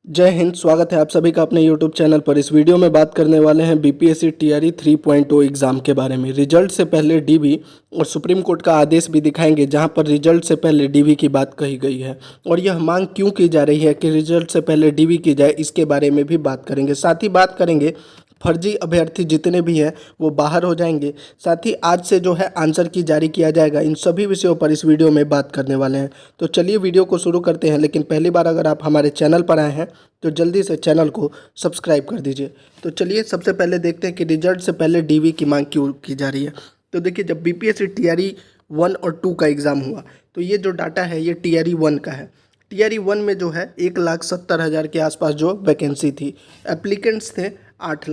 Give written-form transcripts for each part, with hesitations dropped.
जय हिंद। स्वागत है आप सभी का अपने YouTube चैनल पर। इस वीडियो में बात करने वाले हैं बीपीएससी टीआरई 3.0 एग्ज़ाम के बारे में। रिजल्ट से पहले डीबी और सुप्रीम कोर्ट का आदेश भी दिखाएंगे जहां पर रिजल्ट से पहले डीबी की बात कही गई है और यह मांग क्यों की जा रही है कि रिजल्ट से पहले डीबी की जाए, इसके बारे में भी बात करेंगे। साथ ही बात करेंगे फर्जी अभ्यर्थी जितने भी हैं वो बाहर हो जाएंगे। साथ ही आज से जो है आंसर की जारी किया जाएगा। इन सभी विषयों पर इस वीडियो में बात करने वाले हैं। तो चलिए वीडियो को शुरू करते हैं। लेकिन पहली बार अगर आप हमारे चैनल पर आए हैं तो जल्दी से चैनल को सब्सक्राइब कर दीजिए। तो चलिए सबसे पहले देखते हैं कि रिजल्ट से पहले डीवी की मांग क्यों की जा रही है। तो देखिए, जब बीपीएससी टीआरई 1 और 2 का एग्ज़ाम हुआ तो ये जो डाटा है ये टीआरई 1 का है। टीआरई 1 में जो है 1,70,000 के आसपास जो वैकेंसी थी, एप्लीकेंट्स थे 8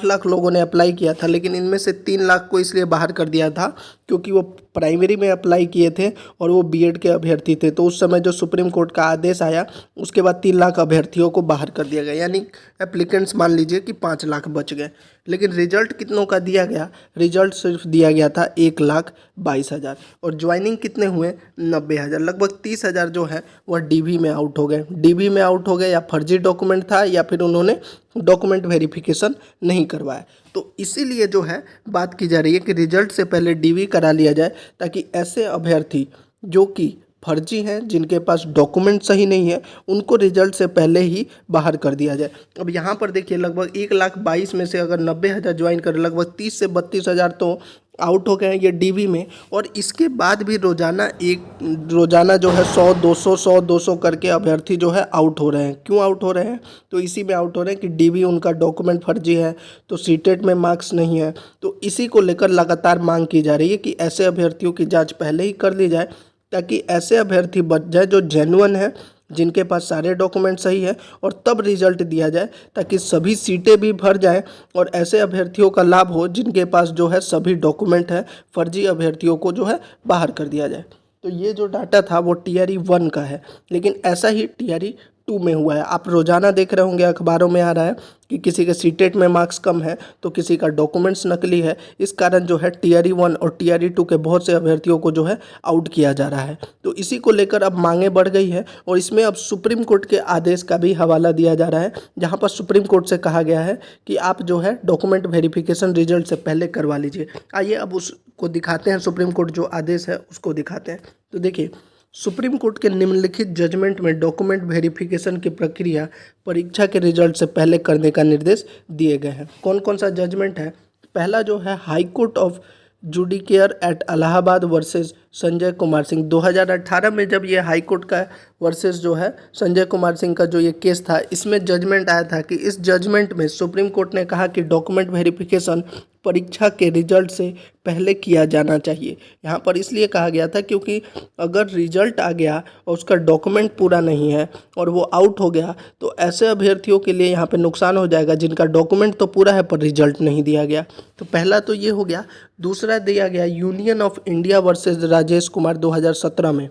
लाख लोगों ने अप्लाई किया था। लेकिन इनमें से 3 लाख को इसलिए बाहर कर दिया था क्योंकि वो प्राइमरी में अप्लाई किए थे और वो बीएड के अभ्यर्थी थे। तो उस समय जो सुप्रीम कोर्ट का आदेश आया उसके बाद 3 लाख अभ्यर्थियों को बाहर कर दिया गया, यानी एप्लीकेंट्स मान लीजिए कि 5 लाख बच गए। लेकिन रिजल्ट कितनों का दिया गया? रिजल्ट सिर्फ दिया गया था 1,22,000 और ज्वाइनिंग कितने हुए? 90,000। लगभग 30,000 जो है वह डीबी में आउट हो गए। डीबी में आउट हो गए या फर्जी डॉक्यूमेंट था या फिर उन्होंने डॉक्यूमेंट वेरिफिकेशन नहीं करवाया। तो इसीलिए जो है बात की जा रही है कि रिजल्ट से पहले डीवी करा लिया जाए ताकि ऐसे अभ्यर्थी जो कि फर्जी हैं, जिनके पास डॉक्यूमेंट सही नहीं है, उनको रिजल्ट से पहले ही बाहर कर दिया जाए। अब यहाँ पर देखिए, लगभग 1,22,000 में से अगर 90,000 ज्वाइन करें, लगभग 30 से 32,000 तो आउट हो गए हैं ये डीवी में। और इसके बाद भी रोज़ाना जो है 100-200 करके अभ्यर्थी जो है आउट हो रहे हैं। क्यों आउट हो रहे हैं? तो इसी में आउट हो रहे हैं कि डीवी उनका डॉक्यूमेंट फर्जी है, तो सीटेट में मार्क्स नहीं है। तो इसी को लेकर लगातार मांग की जा रही है कि ऐसे अभ्यर्थियों की जांच पहले ही कर ली जाए ताकि ऐसे अभ्यर्थी बच जाए जो जेन्युइन है, जिनके पास सारे डॉक्यूमेंट सही है, और तब रिजल्ट दिया जाए ताकि सभी सीटें भी भर जाएं और ऐसे अभ्यर्थियों का लाभ हो जिनके पास जो है सभी डॉक्यूमेंट है। फर्जी अभ्यर्थियों को जो है बाहर कर दिया जाए। तो ये जो डाटा था वो टीआरई 1 का है, लेकिन ऐसा ही टीआरई 2 में हुआ है। आप रोज़ाना देख रहे होंगे, अखबारों में आ रहा है कि किसी के सीटेट में मार्क्स कम है तो किसी का डॉक्यूमेंट्स नकली है। इस कारण जो है टीआरई 1 और टीआरई 2 के बहुत से अभ्यर्थियों को जो है आउट किया जा रहा है। तो इसी को लेकर अब मांगे बढ़ गई है और इसमें अब सुप्रीम कोर्ट के आदेश का भी हवाला दिया जा रहा है, जहाँ पर सुप्रीम कोर्ट से कहा गया है कि आप जो है डॉक्यूमेंट वेरिफिकेशन रिजल्ट से पहले करवा लीजिए। आइए अब उसको दिखाते हैं, सुप्रीम कोर्ट जो आदेश है उसको दिखाते हैं। तो देखिए, सुप्रीम कोर्ट के निम्नलिखित जजमेंट में डॉक्यूमेंट वेरिफिकेशन की प्रक्रिया परीक्षा के रिजल्ट से पहले करने का निर्देश दिए गए हैं। कौन कौन सा जजमेंट है? पहला जो है High Court of Judicature at Allahabad versus Sanjay Kumar Singh. 2018 में जब ये हाई कोर्ट का वर्सेस जो है संजय कुमार सिंह का जो ये केस था, इसमें जजमेंट आया था कि इस जजमेंट में सुप्रीम कोर्ट ने कहा कि डॉक्यूमेंट वेरिफिकेशन परीक्षा के रिजल्ट से पहले किया जाना चाहिए। यहाँ पर इसलिए कहा गया था क्योंकि अगर रिजल्ट आ गया और उसका डॉक्यूमेंट पूरा नहीं है और वो आउट हो गया तो ऐसे अभ्यर्थियों के लिए यहाँ पे नुकसान हो जाएगा जिनका डॉक्यूमेंट तो पूरा है पर रिजल्ट नहीं दिया गया। तो पहला तो ये हो गया। दूसरा दिया गया union of India versus Rajesh Kumar 2017 में।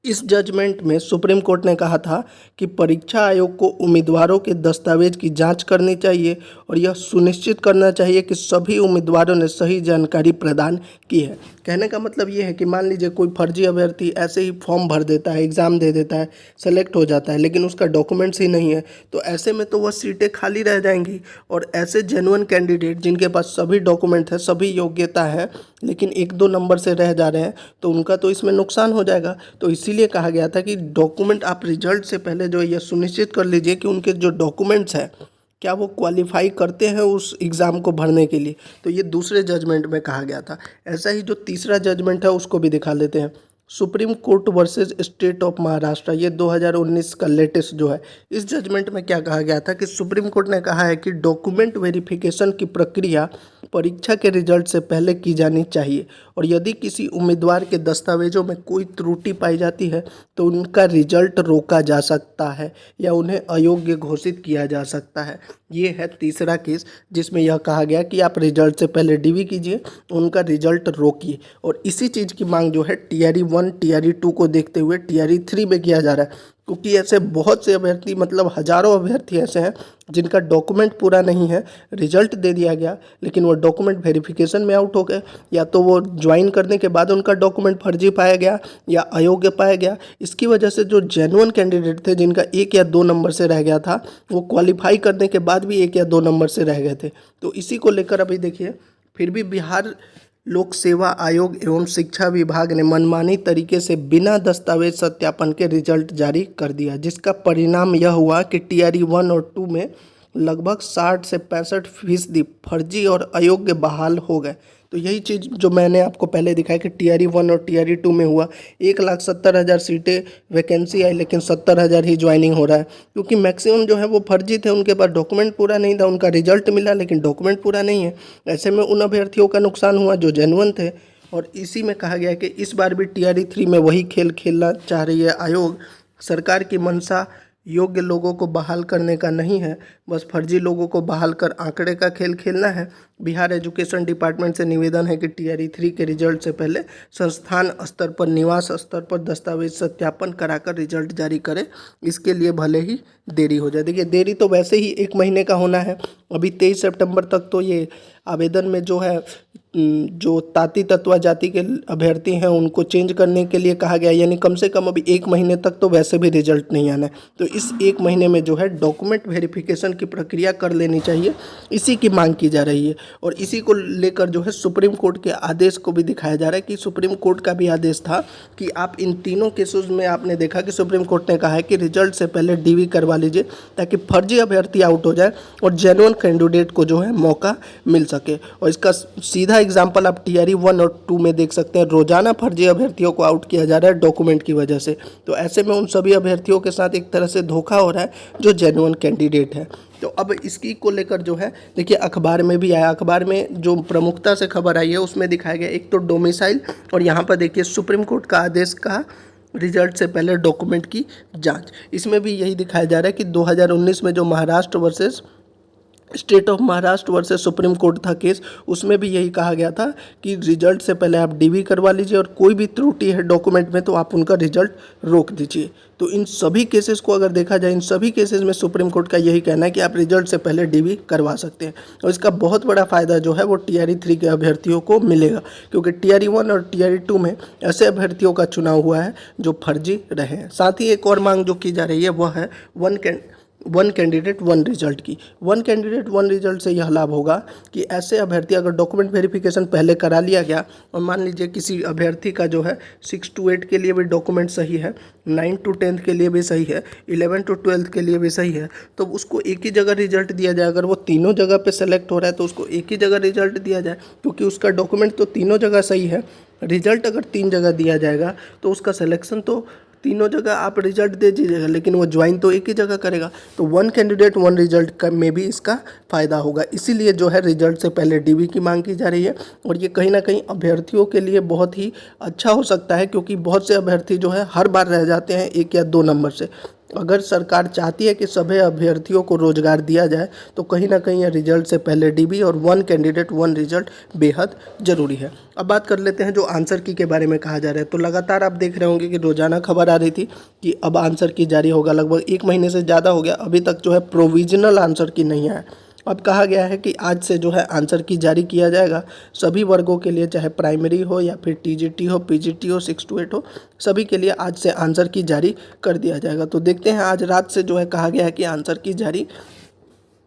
इस जजमेंट में सुप्रीम कोर्ट ने कहा था कि परीक्षा आयोग को उम्मीदवारों के दस्तावेज की जांच करनी चाहिए और यह सुनिश्चित करना चाहिए कि सभी उम्मीदवारों ने सही जानकारी प्रदान की है। कहने का मतलब ये है कि मान लीजिए कोई फर्जी अभ्यर्थी ऐसे ही फॉर्म भर देता है, एग्ज़ाम दे देता है, सेलेक्ट हो जाता है, लेकिन उसका डॉक्यूमेंट्स ही नहीं है, तो ऐसे में तो वह सीटें खाली रह जाएंगी। और ऐसे जेन्युइन कैंडिडेट जिनके पास सभी डॉक्यूमेंट है, सभी योग्यता है, लेकिन 1-2 नंबर से रह जा रहे हैं, तो उनका तो इसमें नुकसान हो जाएगा। तो इसीलिए कहा गया था कि डॉक्यूमेंट आप रिजल्ट से पहले जो यह सुनिश्चित कर लीजिए कि उनके जो डॉक्यूमेंट्स हैं क्या वो क्वालिफाई करते हैं उस एग्ज़ाम को भरने के लिए। तो ये दूसरे जजमेंट में कहा गया था। ऐसा ही जो तीसरा जजमेंट है उसको भी दिखा लेते हैं। Supreme court versus state of Maharashtra, ये 2019 का लेटेस्ट जो है। इस जजमेंट में क्या कहा गया था कि सुप्रीम कोर्ट ने कहा है कि डॉक्यूमेंट वेरिफिकेशन की प्रक्रिया परीक्षा के रिजल्ट से पहले की जानी चाहिए और यदि किसी उम्मीदवार के दस्तावेजों में कोई त्रुटि पाई जाती है तो उनका रिजल्ट रोका जा सकता है या उन्हें अयोग्य घोषित किया जा सकता है। ये है तीसरा केस जिसमें यह कहा गया कि आप रिजल्ट से पहले डीवी कीजिए, उनका रिजल्ट रोकिए। और इसी चीज़ की मांग जो है टीआरई 1 टीआरई 2 को देखते हुए टीआरई 3 में किया जा रहा है। क्योंकि ऐसे बहुत से अभ्यर्थी मतलब हज़ारों अभ्यर्थी ऐसे हैं जिनका डॉक्यूमेंट पूरा नहीं है, रिजल्ट दे दिया गया लेकिन वो डॉक्यूमेंट वेरिफिकेशन में आउट हो गए, या तो वो ज्वाइन करने के बाद उनका डॉक्यूमेंट फर्जी पाया गया या अयोग्य पाया गया। इसकी वजह से जो जेन्युइन कैंडिडेट थे जिनका 1 या 2 नंबर से रह गया था, वो क्वालिफाई करने के बाद भी 1 या 2 नंबर से रह गए थे। तो इसी को लेकर अभी देखिए फिर भी बिहार लोक सेवा आयोग एवं शिक्षा विभाग ने मनमानी तरीके से बिना दस्तावेज सत्यापन के रिजल्ट जारी कर दिया, जिसका परिणाम यह हुआ कि टीआरई 1 और 2 में लगभग 60 से 65% फर्जी और अयोग्य बहाल हो गए। तो यही चीज़ जो मैंने आपको पहले दिखाया कि टीआरई 1 और टीआरई 2 में हुआ, 1,70,000 सीटें वैकेंसी आई लेकिन 70,000 ही ज्वाइनिंग हो रहा है, क्योंकि मैक्सिमम जो है वो फर्जी थे, उनके पास डॉक्यूमेंट पूरा नहीं था, उनका रिजल्ट मिला लेकिन डॉक्यूमेंट पूरा नहीं है। ऐसे में उन अभ्यर्थियों का नुकसान हुआ जो जेन्युइन थे। और इसी में कहा गया कि इस बार भी टीआरई 3 में वही खेल खेलना चाह रही है आयोग। सरकार की मंशा योग्य लोगों को बहाल करने का नहीं है, बस फर्जी लोगों को बहाल कर आंकड़े का खेल खेलना है। बिहार एजुकेशन डिपार्टमेंट से निवेदन है कि टीआरई 3 के रिजल्ट से पहले संस्थान स्तर पर, निवास स्तर पर दस्तावेज सत्यापन कराकर रिजल्ट जारी करे। इसके लिए भले ही देरी हो जाए। देखिए देरी तो वैसे ही 1 महीने का होना है। अभी 23 सितंबर तक तो ये आवेदन में जो है जो ताती तत्वा जाति के अभ्यर्थी हैं उनको चेंज करने के लिए कहा गया, यानी कम से कम अभी 1 महीने तक तो वैसे भी रिजल्ट नहीं आना है। तो इस 1 महीने में जो है डॉक्यूमेंट वेरिफिकेशन की प्रक्रिया कर लेनी चाहिए, इसी की मांग की जा रही है। और इसी को लेकर जो है सुप्रीम कोर्ट के आदेश को भी दिखाया जा रहा है कि सुप्रीम कोर्ट का भी आदेश था कि आप इन तीनों केसेस में आपने देखा कि सुप्रीम कोर्ट ने कहा है कि रिजल्ट से पहले डीवी करवा लीजिए ताकि फर्जी अभ्यर्थी आउट हो जाए और जेन्युइन कैंडिडेट को जो है मौका मिल सके। और इसका सीधा एग्जाम्पल आप टीआरई 1 और 2 में देख सकते हैं, रोजाना फर्जी अभ्यर्थियों को आउट किया जा रहा है डॉक्यूमेंट की वजह से। तो ऐसे में उन सभी अभ्यर्थियों के साथ एक तरह से धोखा हो रहा है जो जेन्युइन कैंडिडेट है। तो अब इसकी को लेकर जो है देखिए अखबार में भी आया, अखबार में जो प्रमुखता से खबर आई है उसमें दिखाया गया एक तो डोमिसाइल, और यहाँ पर देखिए सुप्रीम कोर्ट का आदेश का रिजल्ट से पहले डॉक्यूमेंट की जांच। इसमें भी यही दिखाया जा रहा है कि 2019 में जो Maharashtra versus state of Maharashtra versus supreme court था केस, उसमें भी यही कहा गया था कि रिजल्ट से पहले आप डीवी करवा लीजिए और कोई भी त्रुटि है डॉक्यूमेंट में तो आप उनका रिजल्ट रोक दीजिए। तो इन सभी केसेस को अगर देखा जाए, इन सभी केसेस में सुप्रीम कोर्ट का यही कहना है कि आप रिजल्ट से पहले डीवी करवा सकते हैं। और इसका बहुत बड़ा फ़ायदा जो है वो टीआरई 3 के अभ्यर्थियों को मिलेगा, क्योंकि टीआरई 1 और टीआरई 2 में ऐसे अभ्यर्थियों का चुनाव हुआ है जो फर्जी रहे हैं। साथ ही एक और मांग जो की जा रही है वह है वन कैंडिडेट वन रिजल्ट की। 1 कैंडिडेट 1 रिजल्ट से यह लाभ होगा कि ऐसे अभ्यर्थी अगर डॉक्यूमेंट वेरिफिकेशन पहले करा लिया गया और मान लीजिए किसी अभ्यर्थी का जो है 6 to 8 के लिए भी डॉक्यूमेंट सही है, 9 to 10 के लिए भी सही है, 11 to 12 के लिए भी सही है, तो उसको एक ही जगह रिजल्ट दिया जाए। अगर वो तीनों जगह पे सेलेक्ट हो रहा है तो उसको एक ही जगह रिजल्ट दिया जाए, क्योंकि उसका डॉक्यूमेंट तो तीनों जगह सही है। रिजल्ट अगर 3 जगह दिया जाएगा तो उसका सिलेक्शन तो तीनों जगह आप रिजल्ट दे दीजिएगा, लेकिन वो ज्वाइन तो एक ही जगह करेगा। तो 1 कैंडिडेट 1 रिजल्ट का में भी इसका फ़ायदा होगा, इसीलिए जो है रिजल्ट से पहले डीवी की मांग की जा रही है। और ये कहीं ना कहीं अभ्यर्थियों के लिए बहुत ही अच्छा हो सकता है, क्योंकि बहुत से अभ्यर्थी जो है हर बार रह जाते हैं 1 या 2 नंबर से। अगर सरकार चाहती है कि सभी अभ्यर्थियों को रोजगार दिया जाए तो कहीं ना कहीं रिजल्ट से पहले डीबी और 1 कैंडिडेट 1 रिजल्ट बेहद ज़रूरी है। अब बात कर लेते हैं जो आंसर की के बारे में कहा जा रहा है। तो लगातार आप देख रहे होंगे कि रोजाना खबर आ रही थी कि अब आंसर की जारी होगा, लगभग 1 महीने से ज़्यादा हो गया, अभी तक जो है प्रोविजनल आंसर की नहीं आया। अब कहा गया है कि आज से जो है आंसर की जारी किया जाएगा सभी वर्गों के लिए, चाहे प्राइमरी हो या फिर टीजीटी हो, पीजीटी हो, 6 to 8 हो, सभी के लिए आज से आंसर की जारी कर दिया जाएगा। तो देखते हैं, आज रात से जो है कहा गया है कि आंसर की जारी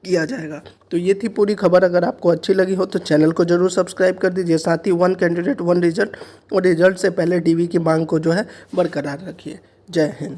किया जाएगा। तो ये थी पूरी खबर। अगर आपको अच्छी लगी हो तो चैनल को जरूर सब्सक्राइब कर दीजिए। साथ ही 1 कैंडिडेट 1 रिजल्ट और रिजल्ट से पहले डीवी की मांग को जो है बरकरार रखिए। जय हिंद।